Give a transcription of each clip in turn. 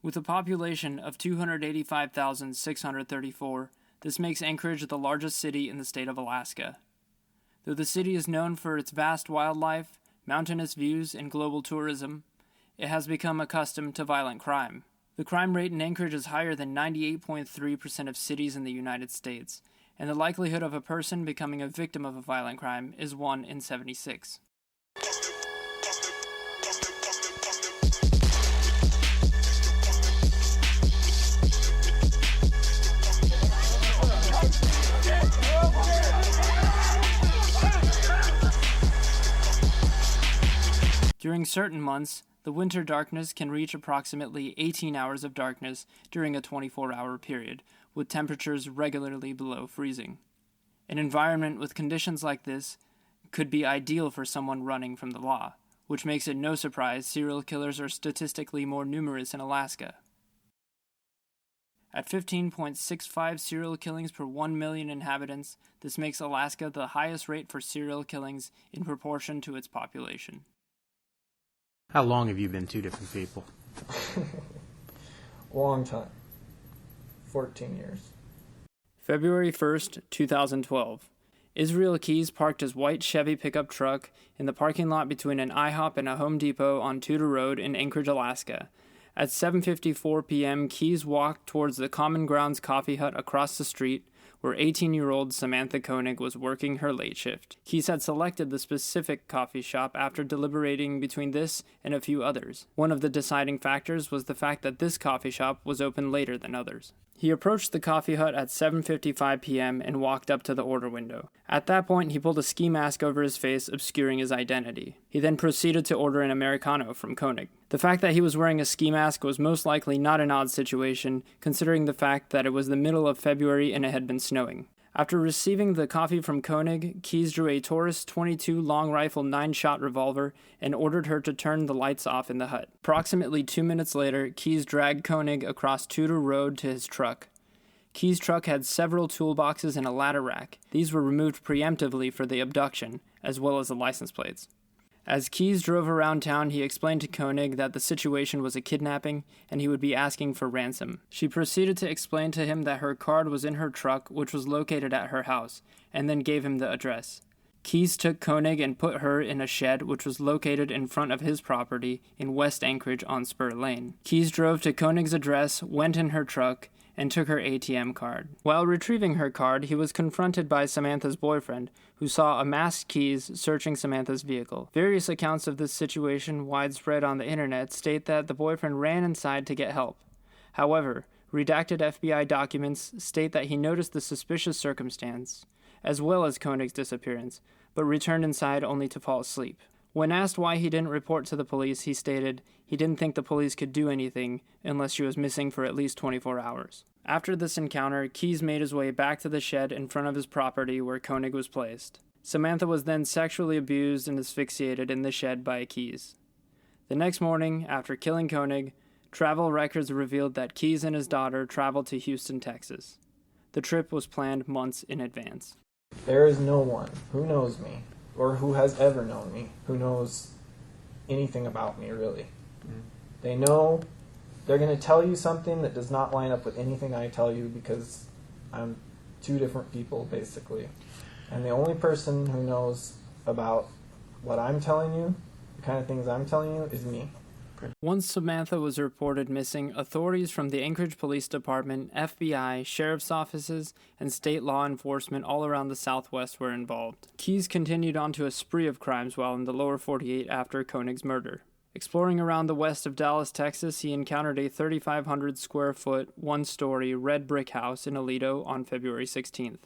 With a population of 285,634, this makes Anchorage the largest city in the state of Alaska. Though the city is known for its vast wildlife, mountainous views, and global tourism, it has become accustomed to violent crime. The crime rate in Anchorage is higher than 98.3% of cities in the United States, and the likelihood of a person becoming a victim of a violent crime is 1 in 76. During certain months, the winter darkness can reach approximately 18 hours of darkness during a 24-hour period, with temperatures regularly below freezing. An environment with conditions like this could be ideal for someone running from the law, which makes it no surprise serial killers are statistically more numerous in Alaska. At 15.65 serial killings per 1 million inhabitants, this makes Alaska the highest rate for serial killings in proportion to its population. How long have you been two different people? Long time. 14 years. February 1st, 2012. Israel Keys parked his white Chevy pickup truck in the parking lot between an IHOP and a Home Depot on Tudor Road in Anchorage, Alaska. At 7:54 p.m., Keys walked towards the Common Grounds Coffee Hut across the street, where 18-year-old Samantha Koenig was working her late shift. Keys had selected the specific coffee shop after deliberating between this and a few others. One of the deciding factors was the fact that this coffee shop was open later than others. He approached the coffee hut at 7:55 p.m. and walked up to the order window. At that point, he pulled a ski mask over his face, obscuring his identity. He then proceeded to order an Americano from Koenig. The fact that he was wearing a ski mask was most likely not an odd situation, considering the fact that it was the middle of February and it had been snowing. After receiving the coffee from Koenig, Keys drew a Taurus 22 long rifle 9-shot revolver and ordered her to turn the lights off in the hut. Approximately 2 minutes later, Keys dragged Koenig across Tudor Road to his truck. Keys' truck had several toolboxes and a ladder rack. These were removed preemptively for the abduction, as well as the license plates. As Keys drove around town, he explained to Koenig that the situation was a kidnapping and he would be asking for ransom. She proceeded to explain to him that her card was in her truck, which was located at her house, and then gave him the address. Keys took Koenig and put her in a shed which was located in front of his property in West Anchorage on Spur Lane. Keys drove to Koenig's address, went in her truck, and took her ATM card. While retrieving her card, he was confronted by Samantha's boyfriend, who saw a masked Keys searching Samantha's vehicle. Various accounts of this situation, widespread on the internet, state that the boyfriend ran inside to get help. However, redacted FBI documents state that he noticed the suspicious circumstance, as well as Koenig's disappearance, but returned inside only to fall asleep. When asked why he didn't report to the police, he stated he didn't think the police could do anything unless she was missing for at least 24 hours. After this encounter, Keys made his way back to the shed in front of his property where Koenig was placed. Samantha was then sexually abused and asphyxiated in the shed by Keys. The next morning, after killing Koenig, travel records revealed that Keys and his daughter traveled to Houston, Texas. The trip was planned months in advance. There is no one who knows me, or who has ever known me, who knows anything about me, really. They know they're going to tell you something that does not line up with anything I tell you because I'm two different people, basically. And the only person who knows about what I'm telling you, the kind of things I'm telling you, is me. Once Samantha was reported missing, authorities from the Anchorage Police Department, FBI, sheriff's offices, and state law enforcement all around the Southwest were involved. Keys continued on to a spree of crimes while in the lower 48 after Koenig's murder. Exploring around the west of Dallas, Texas, he encountered a 3,500 square foot, one-story red brick house in Aledo on February 16th,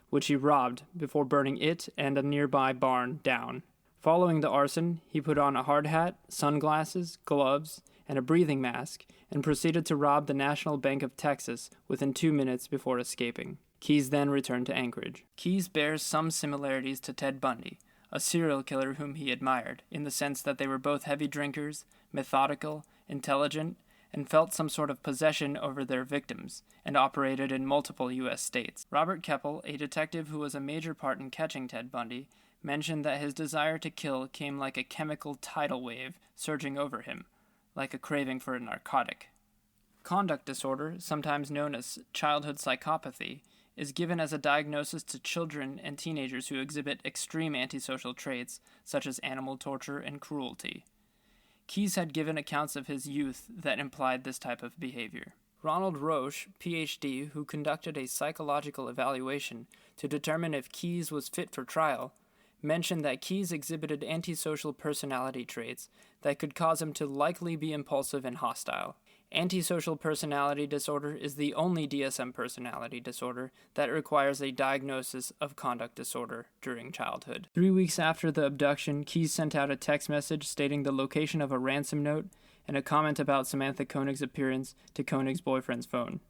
which he robbed before burning it and a nearby barn down. Following the arson, he put on a hard hat, sunglasses, gloves, and a breathing mask, and proceeded to rob the National Bank of Texas within 2 minutes before escaping. Keys then returned to Anchorage. Keys bears some similarities to Ted Bundy, a serial killer whom he admired, in the sense that they were both heavy drinkers, methodical, intelligent, and felt some sort of possession over their victims, and operated in multiple U.S. states. Robert Keppel, a detective who was a major part in catching Ted Bundy, mentioned that his desire to kill came like a chemical tidal wave surging over him, like a craving for a narcotic. Conduct disorder, sometimes known as childhood psychopathy, is given as a diagnosis to children and teenagers who exhibit extreme antisocial traits, such as animal torture and cruelty. Keyes had given accounts of his youth that implied this type of behavior. Ronald Roche, Ph.D., who conducted a psychological evaluation to determine if Keyes was fit for trial, mentioned that Keyes exhibited antisocial personality traits that could cause him to likely be impulsive and hostile. Antisocial personality disorder is the only DSM personality disorder that requires a diagnosis of conduct disorder during childhood. 3 weeks after the abduction, Keyes sent out a text message stating the location of a ransom note and a comment about Samantha Koenig's appearance to Koenig's boyfriend's phone.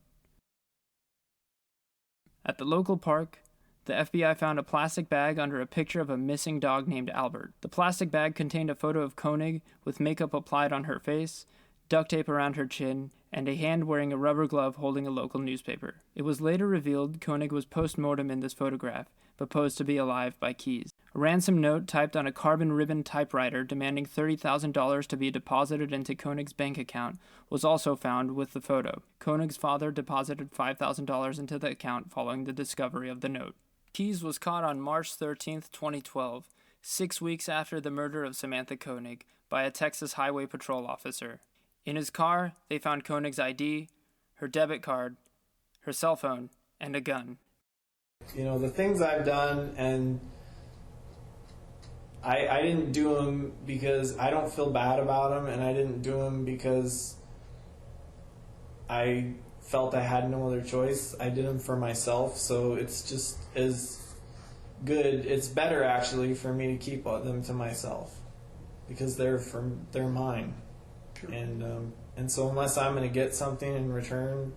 At the local park, the FBI found a plastic bag under a picture of a missing dog named Albert. The plastic bag contained a photo of Koenig with makeup applied on her face, duct tape around her chin, and a hand wearing a rubber glove holding a local newspaper. It was later revealed Koenig was post-mortem in this photograph, but posed to be alive by Keyes. A ransom note typed on a carbon ribbon typewriter demanding $30,000 to be deposited into Koenig's bank account was also found with the photo. Koenig's father deposited $5,000 into the account following the discovery of the note. Keyes was caught on March 13, 2012, 6 weeks after the murder of Samantha Koenig, by a Texas Highway Patrol officer. In his car, they found Koenig's ID, her debit card, her cell phone, and a gun. You know, the things I've done, and I didn't do them because I don't feel bad about them, and I didn't do them because I felt I had no other choice. I did them for myself, so it's just as good. It's better, actually, for me to keep them to myself because they're mine. And so unless I'm going to get something in return,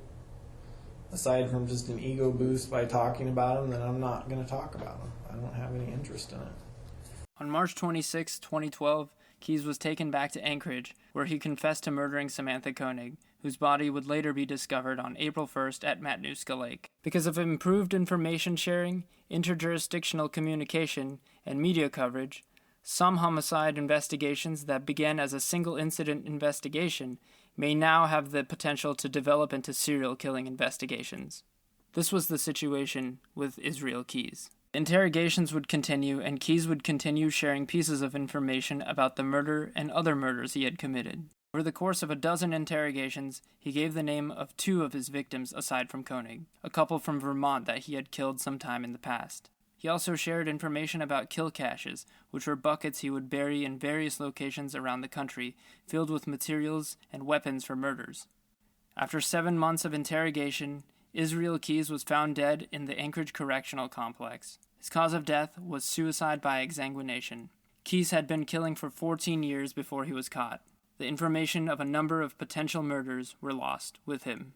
aside from just an ego boost by talking about them, then I'm not going to talk about them. I don't have any interest in it. On March 26, 2012, Keyes was taken back to Anchorage, where he confessed to murdering Samantha Koenig, whose body would later be discovered on April 1st at Matanuska Lake. Because of improved information sharing, interjurisdictional communication, and media coverage, some homicide investigations that began as a single incident investigation may now have the potential to develop into serial killing investigations. This was the situation with Israel Keyes. Interrogations would continue, and Keyes would continue sharing pieces of information about the murder and other murders he had committed. Over the course of a dozen interrogations, he gave the name of 2 of his victims aside from Koenig, a couple from Vermont that he had killed sometime in the past. He also shared information about kill caches, which were buckets he would bury in various locations around the country, filled with materials and weapons for murders. After 7 months of interrogation, Israel Keyes was found dead in the Anchorage Correctional Complex. His cause of death was suicide by exsanguination. Keyes had been killing for 14 years before he was caught. The information of a number of potential murders were lost with him.